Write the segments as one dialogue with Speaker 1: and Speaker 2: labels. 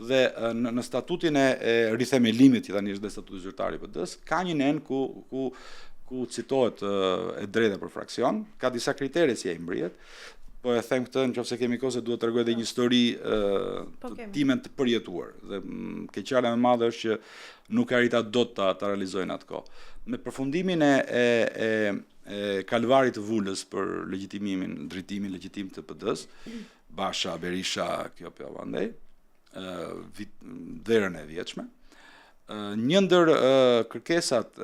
Speaker 1: dhe në statutin e rithemelimit, që tani është dhe statuti zyrtar i PD-s, ka një nen ku citohet e drejta për fraksion, ka disa kriteri si ai mbrihet. Po e them këtë nëse kemi kohë se duhet të tregoj edhe një histori timen të përjetuar. Dhe keqja më e madhe është që nuk arrita dot ta realizojnë atë kohë. Me përfundimin e kalvarit të Vulës për legjitimimin, drejtimin legjitim të PD-s, Basha, Berisha, kjo andej, dherën e vjetshme. Një ndër kërkesat,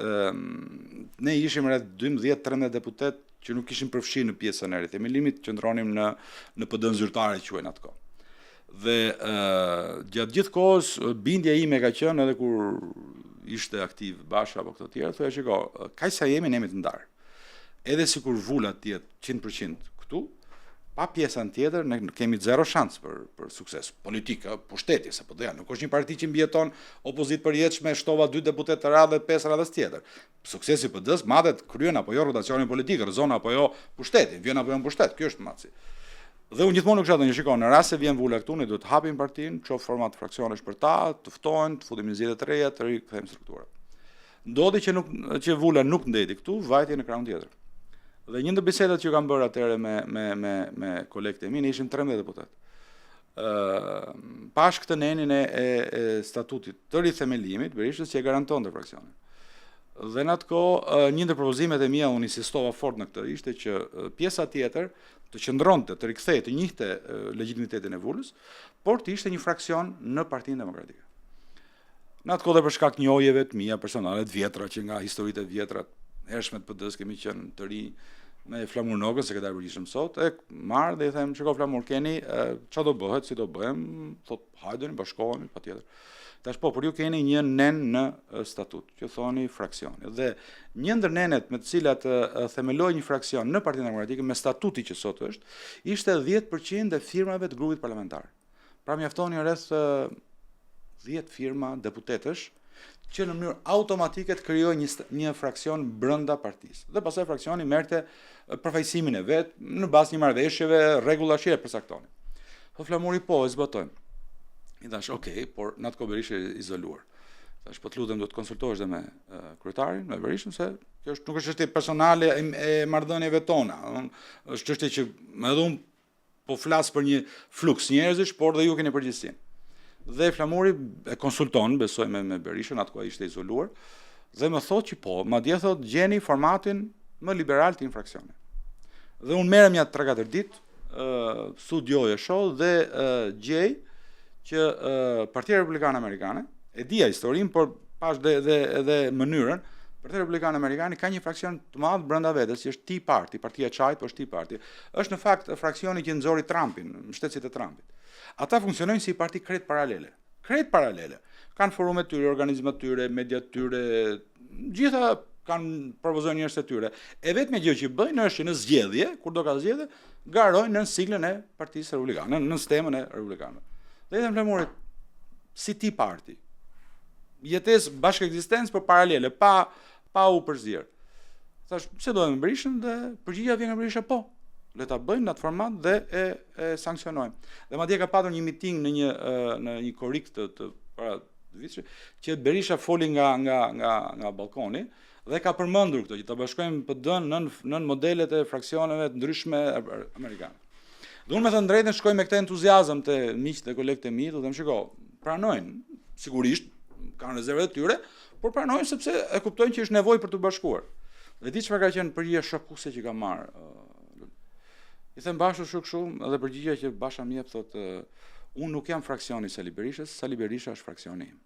Speaker 1: ne ishim rreth 12-13 deputet që nuk ishin përfshi në pjesën e rithemelimit, qëndronim në PD-n zyrtare quhen atë kohë. Dhe gjatë gjithë kohës bindja ime ka qenë edhe kur ishte aktiv Basha apo këto tjerë, thoya shiko, kaq sa jemi ne të ndarë. Edhe sikur Vula të jetë 100% këtu, pa pjesën tjetër ne kemi zero shans për sukses politik, pushteti, se PD-ja nuk është një parti që mbijeton opozitë përjetshme, shtova 2 deputet të radhë dhe 5 radhës tjetër. Suksesi i PD-s madhet kryen apo jo rotacionin politik, rrezon apo jo pushteti, vjen apo jo në pushtet, kjo është matësi. Dhe unë gjithmonë nuk kisha thënë, shikoj, në rast se vjen Vula këtu, ne duhet të hapim partinë, çoft format fraksionesh për ta, të ftohen, të futim në zgjedhje të reja, të rikthejmë strukturat. Ndodhi që Vula nuk ndeti këtu, vajti në krahun tjetër. Dhe një ndër bisedat që kam bërë atëherë me kolegët e mi, ne ishim 13 deputet. Pash këtë nenin e statutit të rithemelimit, Berishës që e garantonte fraksionin. Dhe në atë kohë, një ndër propozimet e mia, unë insistova fort në këtë, ishte që pjesa tjetër të qëndronte, të rikthehej, të njihte legjitimitetin e Vulës, por të ishte një fraksion në Partinë Demokratike. Në atë kohë dhe për shkak njohjeve të mia personale të vjetra, që nga historitë e vjetra hershme të PD-s kemi qenë të ri me Flamur Nogën, sekretar përgjithshëm sot, e marr dhe i them, shiko Flamur, keni çfarë do bëhet, si do bëhem, thot hajdeni, bashkohemi, patjetër. Tash po, por ju keni një nen në statut, që thoni fraksioni. Dhe një ndër nenet me të cilat themeloi një fraksion në Partinë Demokratike me statuti që sot është, ishte 10% e firmave të grupit parlamentar. Pra mjaftoni rreth 10 firma deputetësh që në mënyrë automatike të krijojë një fraksion brenda partisë. Dhe pastaj fraksioni merrte përfaqësimin e vet në bazë një marrëveshjeve, rregullash që e përcaktonin. Po Flamuri po e zbatojmë. I thash, okay, por në atë kohë Berisha izoluar. Thash, po të lutem do të konsultohesh dhe me kryetarin, me Berishën, se kjo nuk është çështje personale e marrëdhënieve tona. Është çështje që edhe unë po flas për një fluks njerëzish, por dhe ju keni përgjegjësinë. Dhe Flamuri e konsulton, besoj me Berishën, atë kohë ishte izoluar, dhe më thot që po, madje thot gjeni formatin më liberal të infraksionit. Dhe unë merrem ja 3-4 ditë, studioja shoh dhe gjej që Partia Republikane Amerikane, e dija historinë, por pash dhe mënyrën, Partia Republikane Amerikane ka një fraksion të madh brenda vetes, që është Tea Party, partia e çajit, po është Tea Party. Është në fakt fraksioni që nxori Trumpin, mbështetësit e Trumpit. Ata funksionojnë si parti krejt paralele. Krejt paralele. Kanë forumet tyre, organizmat tyre, mediat tyre, gjitha kanë propozojnë njerëz të tyre. E vetme gjë që bëjnë është që në zgjedhje, kur do ka zgjedhje, garojnë në siglën e Partisë Republikane, në sistemën e Republikanëve. Dhe i them Flamurit, si Tea Party, jetesë bashkë ekzistencë për paralele, pa u përzier. Thash, pse do me Berishën, dhe përgjigjja vjen nga Berisha, po. Le ta bëjmë në atë format dhe e sanksionojmë. Dhe madje ka patur një miting në një korik të paraditshme që Berisha foli nga balkoni dhe ka përmendur këtë që ta bashkojmë PD-n nën modelet e fraksioneve të ndryshme amerikane. Dhe unë me thënë drejtën shkoj me këtë entuziazëm të miqtë dhe kolegët e mi, dhe them shiko, pranojnë, sigurisht kanë rezervat e tyre, por pranojnë sepse e kuptojnë që është nevojë për të bashkuar. Dhe di çfarë ka qenë përgjigja shokuese që ka marrë. I them Bashës shumë, edhe përgjigja që Basha më jep thotë, unë nuk jam fraksioni Sali Berishës, Sali Berisha është fraksioni im.